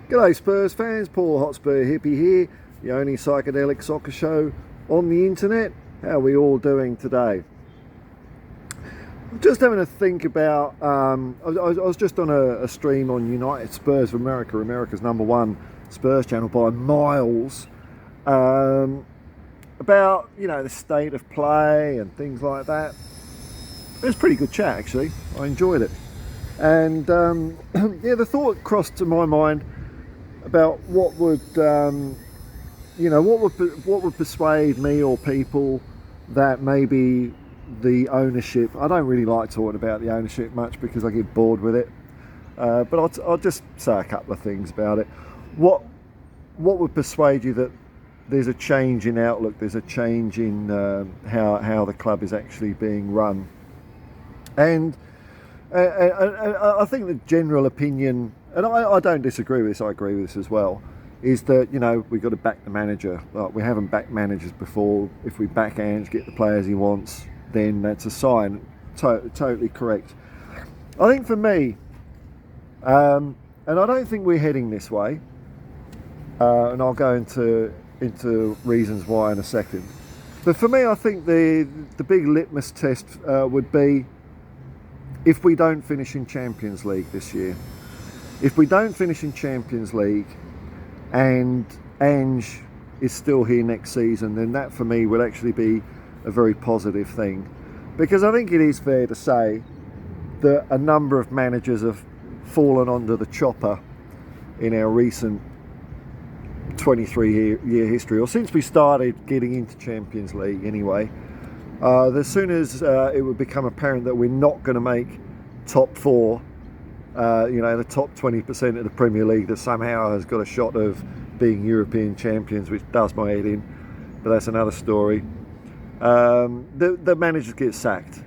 G'day Spurs fans, Paul Hotspur Hippie here, the only psychedelic soccer show on the internet. How are we all doing today? I'm just having a think about, I was just on a stream on United Spurs of America, America's #1 Spurs channel by miles, about, the state of play and things like that. It was a pretty good chat actually, I enjoyed it. And the thought crossed to my mind about what would persuade me or people that maybe the ownership. I don't really like talking about the ownership much because I get bored with it. But I'll just say a couple of things about it. What would persuade you that there's a change in outlook? There's a change in how the club is actually being run, and I think the general opinion. And I don't disagree with this, I agree with this as well, is that, we've got to back the manager. Like, we haven't backed managers before. If we back Ange, get the players he wants, then that's a sign. Totally correct. I think for me, and I don't think we're heading this way, and I'll go into reasons why in a second. But for me, I think the big litmus test would be if we don't finish in Champions League this year. If we don't finish in Champions League and Ange is still here next season, then that for me would actually be a very positive thing. Because I think it is fair to say that a number of managers have fallen onto the chopper in our recent 23-year history, or since we started getting into Champions League anyway. As soon as it would become apparent that we're not going to make top four, the top 20% of the Premier League that somehow has got a shot of being European champions, which does my head in, but that's another story. The managers get sacked.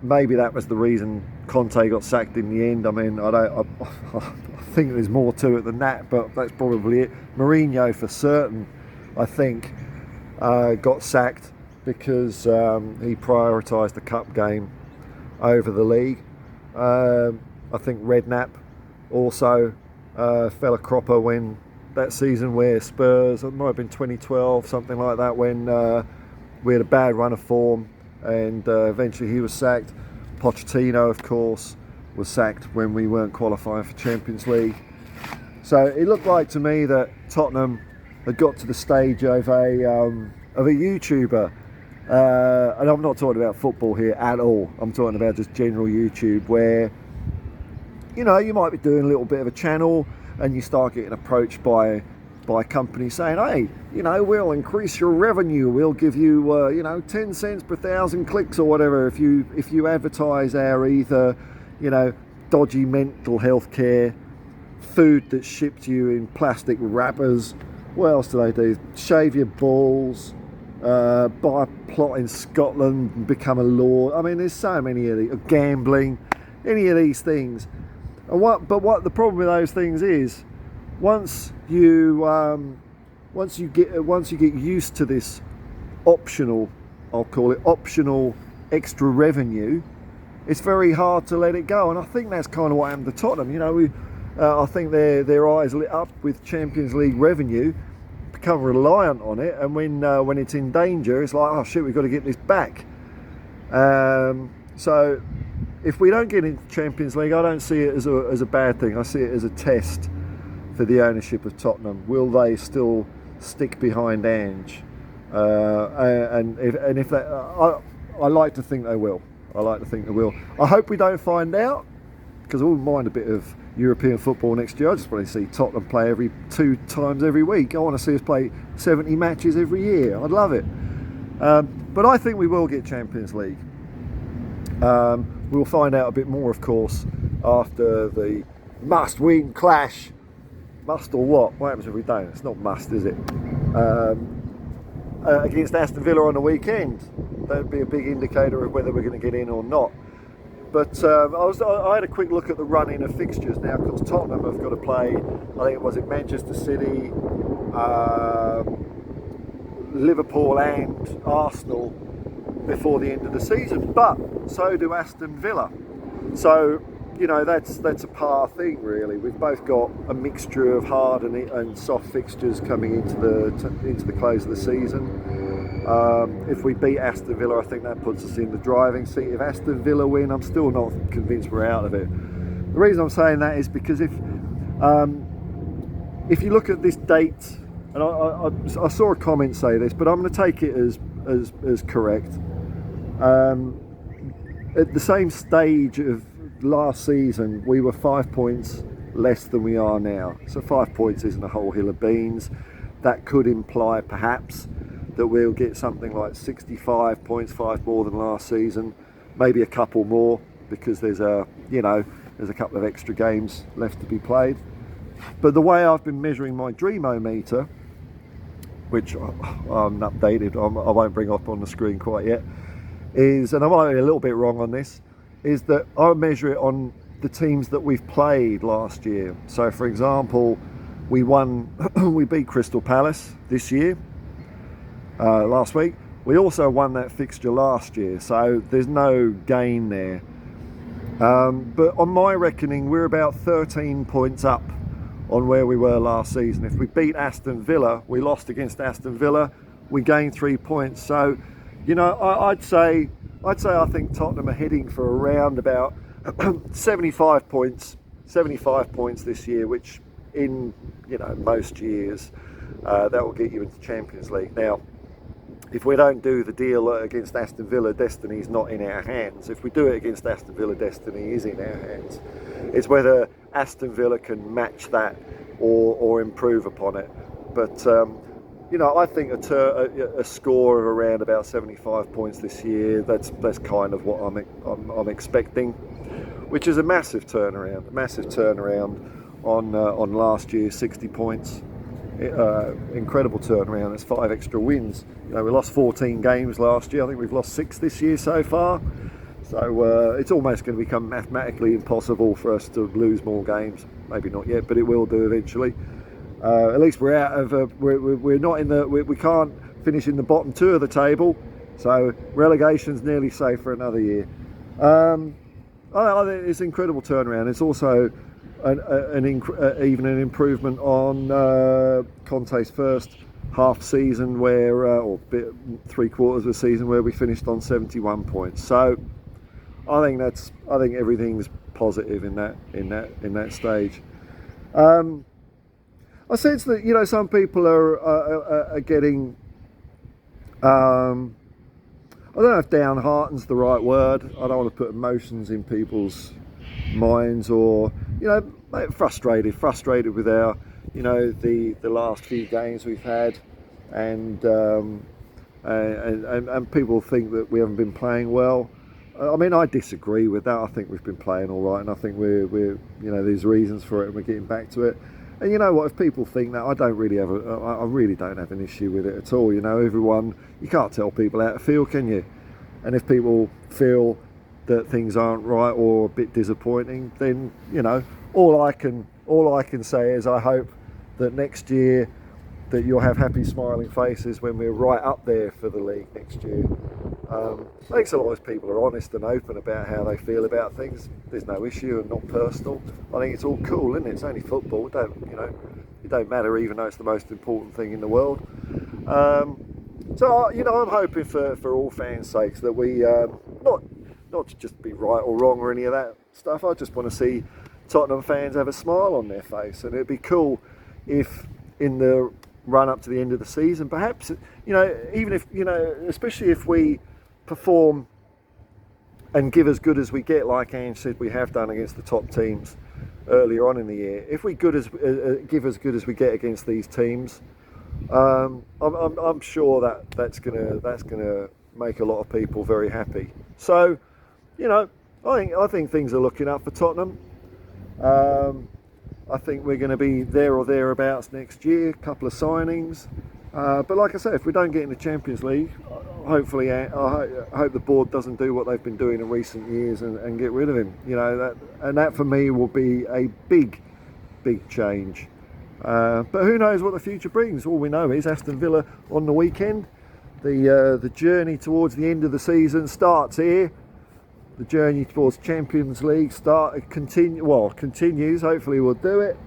Maybe that was the reason Conte got sacked in the end. I mean, I think there's more to it than that, but that's probably it. Mourinho, for certain, I think, got sacked because he prioritised the cup game over the league. I think Redknapp also fell a cropper when that season where Spurs, it might have been 2012, something like that, when we had a bad run of form and eventually he was sacked. Pochettino, of course, was sacked when we weren't qualifying for Champions League. So it looked like to me that Tottenham had got to the stage of a YouTuber. And I'm not talking about football here at all. I'm talking about just general YouTube where, you might be doing a little bit of a channel and you start getting approached by companies saying, hey, we'll increase your revenue. We'll give you, 10 cents per 1,000 clicks or whatever if you advertise our either, dodgy mental health care, food that's shipped to you in plastic wrappers. What else do they do? Shave your balls. Buy a plot in Scotland and become a lord. I mean, there's so many of these. Gambling, any of these things. And what the problem with those things is, once you get used to this optional, I'll call it optional extra revenue, it's very hard to let it go. And I think that's kind of what happened to Tottenham. I think their eyes lit up with Champions League revenue, become reliant on it, and when it's in danger, it's like, oh shit, we've got to get this back. So if we don't get into Champions League, I don't see it as a bad thing. I see it as a test for the ownership of Tottenham. Will they still stick behind Ange? And if that, I like to think they will. I hope we don't find out, because I wouldn't mind a bit of European football next year. I just want to see Tottenham play 2 times every week. I want to see us play 70 matches every year. I'd love it. But I think we will get Champions League. We'll find out a bit more, of course, after the must-win clash. Must or what? What happens if we don't? It's not must, is it? Against Aston Villa on the weekend. That would be a big indicator of whether we're going to get in or not. But I had a quick look at the run-in of fixtures now, because Tottenham have got to play, I think it was Manchester City, Liverpool and Arsenal before the end of the season. But so do Aston Villa. So you know, that's a par thing, really. We've both got a mixture of hard and soft fixtures coming into the close of the season. If we beat Aston Villa, I think that puts us in the driving seat. If Aston Villa win, I'm still not convinced we're out of it. The reason I'm saying that is because if you look at this date, and I saw a comment say this, but I'm going to take it as correct. At the same stage of last season, we were 5 points less than we are now. So 5 points isn't a whole hill of beans. That could imply perhaps that we'll get something like 65 points, 5 more than last season, maybe a couple more, because there's a couple of extra games left to be played. But the way I've been measuring my Dreamometer, which I'm updated, I won't bring up on the screen quite yet, is, and I might be a little bit wrong on this, is that I measure it on the teams that we've played last year. So for example, we beat Crystal Palace this year, last week. We also won that fixture last year, so there's no gain there. But on my reckoning, we're about 13 points up on where we were last season. If we beat Aston Villa, we lost against Aston Villa, we gained 3 points. So, you know, I'd say I think Tottenham are heading for around about 75 points this year, which in, you know, most years that will get you into Champions League. Now, if we don't do the deal against Aston Villa, destiny's not in our hands. If we do it against Aston Villa, destiny is in our hands. It's whether Aston Villa can match that or improve upon it. But you know, I think a score of around about 75 points this year, that's kind of what I'm expecting, which is a massive turnaround on last year's 60 points. Incredible turnaround. It's 5 extra wins. You know, we lost 14 games last year. I think we've lost 6 this year so far. So it's almost going to become mathematically impossible for us to lose more games. Maybe not yet, but it will do eventually. At least we're out of. We're not in the. We can't finish in the bottom 2 of the table. So relegation's nearly safe for another year. I think it's an incredible turnaround. It's also even an improvement on Conte's first half season, or 3 quarters of the season, where we finished on 71 points. So I think everything's positive in that stage. I sense that, you know, some people are getting. I don't know if downhearted's the right word. I don't want to put emotions in people's minds, or, you know, frustrated with our, you know, the last few games we've had, and people think that we haven't been playing well. I mean, I disagree with that. I think we've been playing all right, and I think we're you know, there's reasons for it, and we're getting back to it. And you know what? If people think that, I really don't have an issue with it at all. You know, you can't tell people how to feel, can you? And if people feel that things aren't right or a bit disappointing, then, you know, all I can say is I hope that next year that you'll have happy smiling faces when we're right up there for the league next year. I think so long as people are honest and open about how they feel about things, there's no issue, and not personal. I think it's all cool, isn't it? It's only football. It don't matter, even though it's the most important thing in the world. So, you know, I'm hoping for all fans' sakes that we not to just be right or wrong or any of that stuff. I just want to see Tottenham fans have a smile on their face, and it'd be cool if in the run up to the end of the season, perhaps, you know, even if, you know, especially if we perform and give as good as we get, like Ange said we have done against the top teams earlier on in the year. If we give as good as we get against these teams, I'm sure that's gonna make a lot of people very happy. So, you know, I think things are looking up for Tottenham. I think we're going to be there or thereabouts next year. A couple of signings, but like I said, if we don't get in the Champions League, hopefully, I hope the board doesn't do what they've been doing in recent years and get rid of him. You know, that for me will be a big change. But who knows what the future brings? All we know is Aston Villa on the weekend. The journey towards the end of the season starts here. the journey towards Champions League continues. Hopefully we'll do it,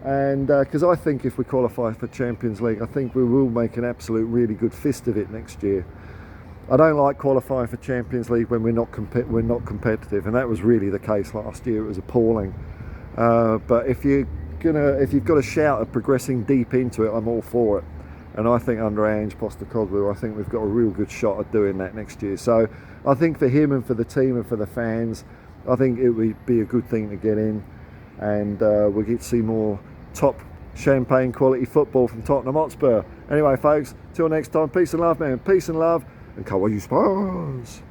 and because I think if we qualify for Champions League, I think we will make an absolute really good fist of it next year. I don't like qualifying for Champions League when we're not competitive, and that was really the case last year. It was appalling. But if you've got a shout at progressing deep into it, I'm all for it. And I think under Ange Postecoglou, I think we've got a real good shot at doing that next year. So I think for him and for the team and for the fans, I think it would be a good thing to get in, and we'll get to see more top champagne quality football from Tottenham Hotspur. Anyway, folks, till next time, peace and love, man. Peace and love, and come on, you Spurs.